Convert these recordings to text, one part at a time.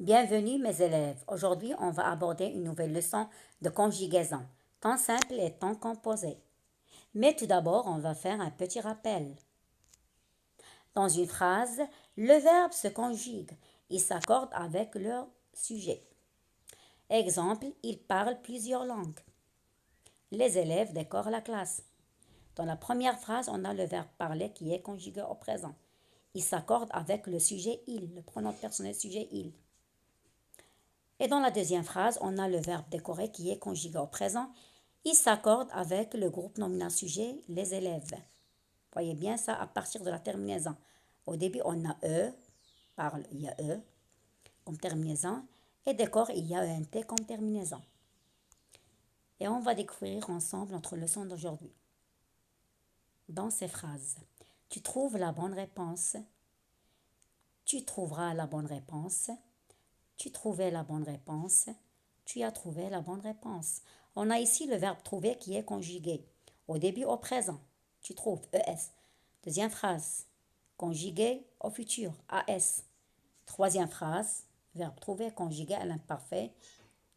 Bienvenue mes élèves. Aujourd'hui, on va aborder une nouvelle leçon de conjugaison, temps simple et temps composé. Mais tout d'abord, on va faire un petit rappel. Dans une phrase, le verbe se conjugue. Il s'accorde avec leur sujet. Exemple, il parle plusieurs langues. Les élèves décorent la classe. Dans la première phrase, on a le verbe parler qui est conjugué au présent. Il s'accorde avec le sujet il, le pronom personnel sujet il. Et dans la deuxième phrase, on a le verbe décorer qui est conjugué au présent. Il s'accorde avec le groupe nominal sujet, les élèves. Voyez bien ça à partir de la terminaison. Au début, on a E, parle, il y a E comme terminaison, et décore, il y a ENT comme terminaison. Et on va découvrir ensemble notre leçon d'aujourd'hui. Dans ces phrases, tu trouves la bonne réponse, tu trouveras la bonne réponse, tu trouvais la bonne réponse, tu as trouvé la bonne réponse. On a ici le verbe trouver qui est conjugué. Au début, au présent. Tu trouves, ES. Deuxième phrase, conjugué au futur, AS. Troisième phrase, verbe trouver conjugué à l'imparfait.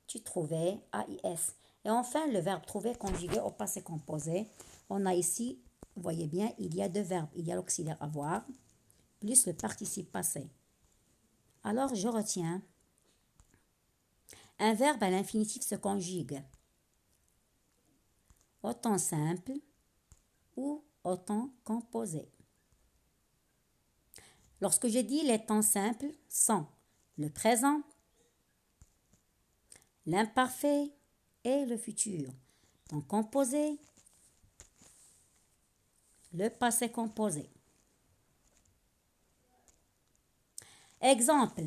Tu trouvais, AIS. Et enfin, le verbe trouver conjugué au passé composé. On a ici, vous voyez bien, il y a deux verbes. Il y a l'auxiliaire avoir, plus le participe passé. Alors, je retiens. Un verbe à l'infinitif se conjugue au temps simple ou au temps composé. Lorsque je dis les temps simples sont le présent, l'imparfait et le futur. Temps composé, le passé composé. Exemple,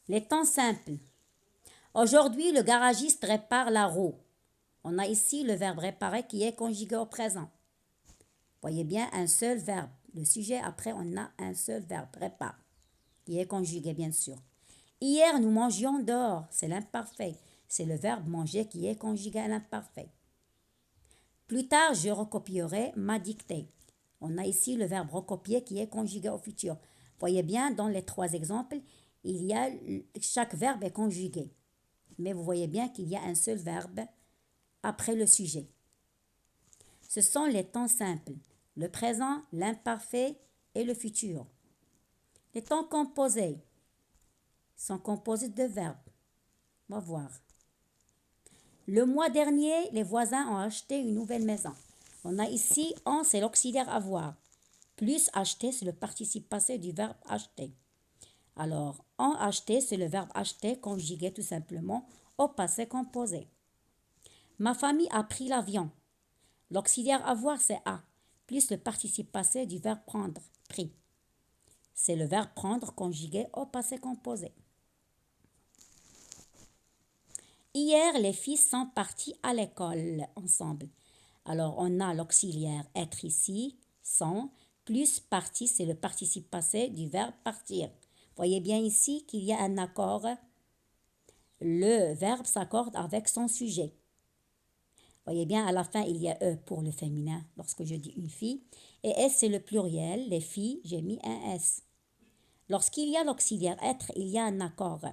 les temps simples. Aujourd'hui, le garagiste répare la roue. On a ici le verbe réparer qui est conjugué au présent. Voyez bien un seul verbe. Le sujet, après, on a un seul verbe, répare, qui est conjugué, bien sûr. Hier, nous mangions dehors. C'est l'imparfait. C'est le verbe manger qui est conjugué à l'imparfait. Plus tard, je recopierai ma dictée. On a ici le verbe recopier qui est conjugué au futur. Voyez bien, dans les trois exemples, chaque verbe est conjugué. Mais vous voyez bien qu'il y a un seul verbe après le sujet. Ce sont les temps simples, le présent, l'imparfait et le futur. Les temps composés sont composés de verbes. On va voir. Le mois dernier, les voisins ont acheté une nouvelle maison. On a ici en, c'est l'auxiliaire avoir. Plus acheter, c'est le participe passé du verbe acheter. Alors, en acheter, c'est le verbe acheter conjugué tout simplement au passé composé. Ma famille a pris l'avion. L'auxiliaire avoir, c'est a, plus le participe passé du verbe prendre, pris. C'est le verbe prendre conjugué au passé composé. Hier, les filles sont parties à l'école ensemble. Alors, on a l'auxiliaire être ici, sont, plus partie, c'est le participe passé du verbe partir. Voyez bien ici qu'il y a un accord. Le verbe s'accorde avec son sujet. Voyez bien, à la fin, il y a E pour le féminin lorsque je dis une fille. Et S, c'est le pluriel. Les filles, j'ai mis un S. Lorsqu'il y a l'auxiliaire être, il y a un accord.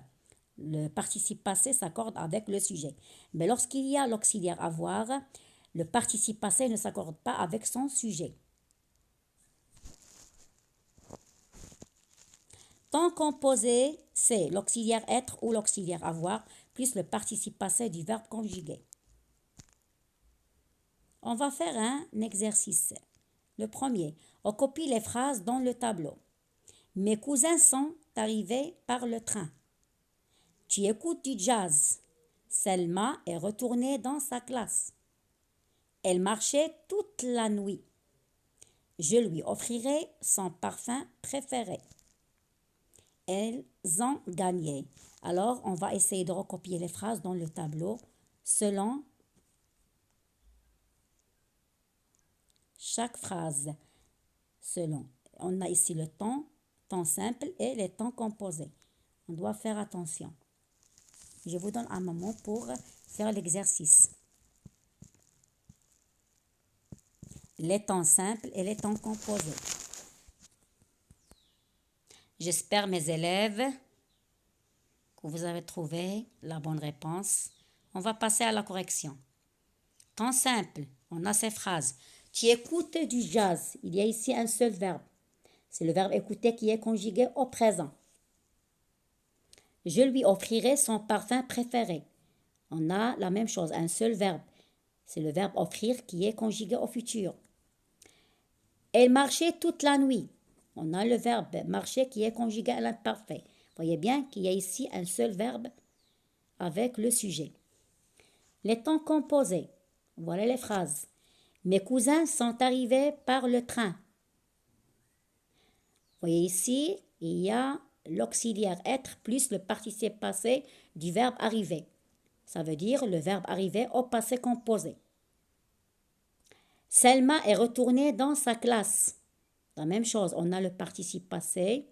Le participe passé s'accorde avec le sujet. Mais lorsqu'il y a l'auxiliaire avoir, le participe passé ne s'accorde pas avec son sujet. Temps composé, c'est l'auxiliaire être ou l'auxiliaire avoir, plus le participe passé du verbe conjugué. On va faire un exercice. Le premier, on copie les phrases dans le tableau. Mes cousins sont arrivés par le train. Tu écoutes du jazz. Selma est retournée dans sa classe. Elle marchait toute la nuit. Je lui offrirai son parfum préféré. Elles ont gagné. Alors, on va essayer de recopier les phrases dans le tableau selon chaque phrase. Selon. On a ici le temps simple et les temps composés. On doit faire attention. Je vous donne un moment pour faire l'exercice. Les temps simples et les temps composés. J'espère mes élèves que vous avez trouvé la bonne réponse. On va passer à la correction. Temps simple, on a ces phrases. Tu écoutes du jazz. Il y a ici un seul verbe. C'est le verbe écouter qui est conjugué au présent. Je lui offrirai son parfum préféré. On a la même chose, un seul verbe. C'est le verbe offrir qui est conjugué au futur. Elle marchait toute la nuit. On a le verbe marcher qui est conjugué à l'imparfait. Voyez bien qu'il y a ici un seul verbe avec le sujet. Les temps composés. Voilà les phrases. Mes cousins sont arrivés par le train. Vous voyez ici, il y a l'auxiliaire être plus le participe passé du verbe arriver. Ça veut dire le verbe arriver au passé composé. Selma est retournée dans sa classe. La même chose, on a le participe passé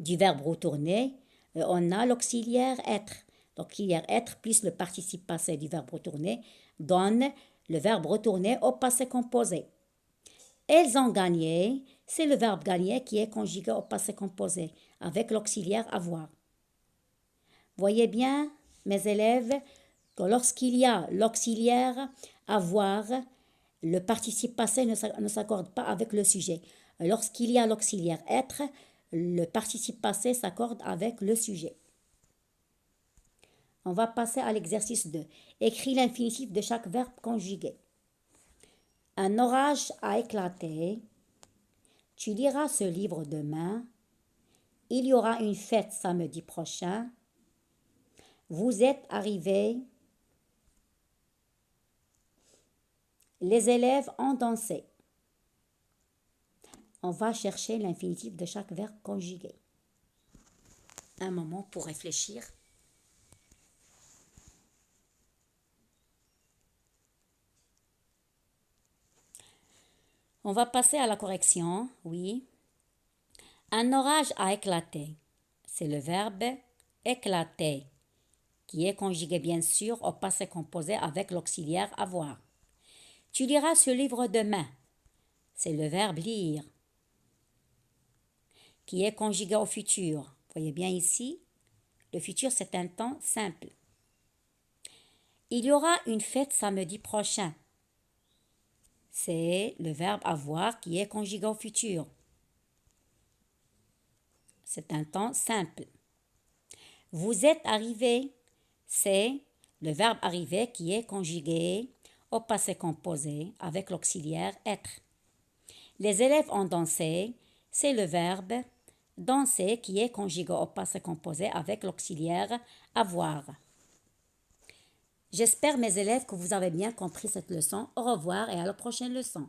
du verbe retourner. On a l'auxiliaire être. L'auxiliaire être plus le participe passé du verbe retourner donne le verbe retourner au passé composé. Elles ont gagné, c'est le verbe gagner qui est conjugué au passé composé avec l'auxiliaire avoir. Voyez bien, mes élèves, que lorsqu'il y a l'auxiliaire avoir, le participe passé ne s'accorde pas avec le sujet. Lorsqu'il y a l'auxiliaire être, le participe passé s'accorde avec le sujet. On va passer à l'exercice 2. Écris l'infinitif de chaque verbe conjugué. Un orage a éclaté. Tu liras ce livre demain. Il y aura une fête samedi prochain. Vous êtes arrivés. Les élèves ont dansé. On va chercher l'infinitif de chaque verbe conjugué. Un moment pour réfléchir. On va passer à la correction, oui. Un orage a éclaté. C'est le verbe éclater, qui est conjugué bien sûr au passé composé avec l'auxiliaire avoir. Tu liras ce livre demain. C'est le verbe lire, qui est conjugué au futur. Voyez bien ici, le futur c'est un temps simple. Il y aura une fête samedi prochain. C'est le verbe avoir qui est conjugué au futur. C'est un temps simple. Vous êtes arrivés. C'est le verbe arriver qui est conjugué au passé composé avec l'auxiliaire être. Les élèves ont dansé. C'est le verbe danser qui est conjugué au passé composé avec l'auxiliaire avoir. J'espère, mes élèves, que vous avez bien compris cette leçon. Au revoir et à la prochaine leçon.